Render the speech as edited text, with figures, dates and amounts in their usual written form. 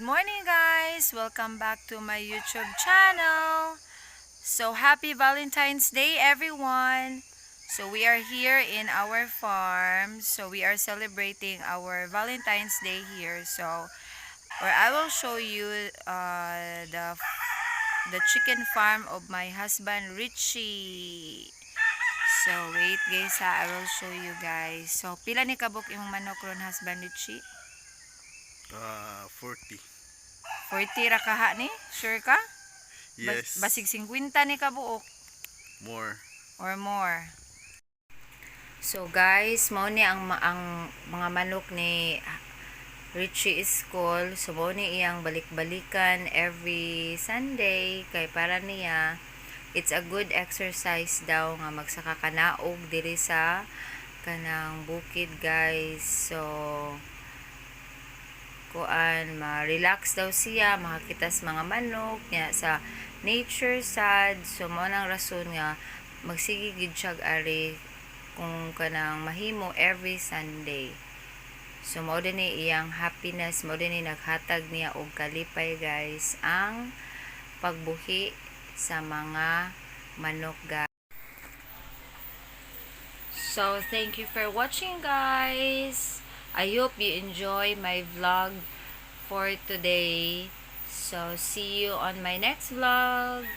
Good morning guys! Welcome back to my YouTube channel. So happy Valentine's Day everyone! So we are here in our farm. So we are celebrating our Valentine's Day here. So where I will show you the chicken farm of my husband Richie. So wait guys ha, I will show you guys. So pila ni kabuk imong manok ron husband Richie? 40. 40 ra kaha ni? Sure ka? Yes. Basig 50 ni kabuok More. or more. So guys, mao ni ang mga manok ni Richie School. So mao ni iyang balik-balikan every Sunday kay para niya it's a good exercise daw nga magsaka kanaog diri sa kanang bukid guys. So ma-relax daw siya, makakita sa mga manok niya sa nature sad. So mo nang rason nga magsige gid siya ari kung kanang mahimo every Sunday. So mao din ni iyang happiness, mao din ni naghatag niya og kalipay guys ang pagbuhi sa mga manok guys. So thank you for watching guys. I hope you enjoy my vlog for today. So see you on my next vlog.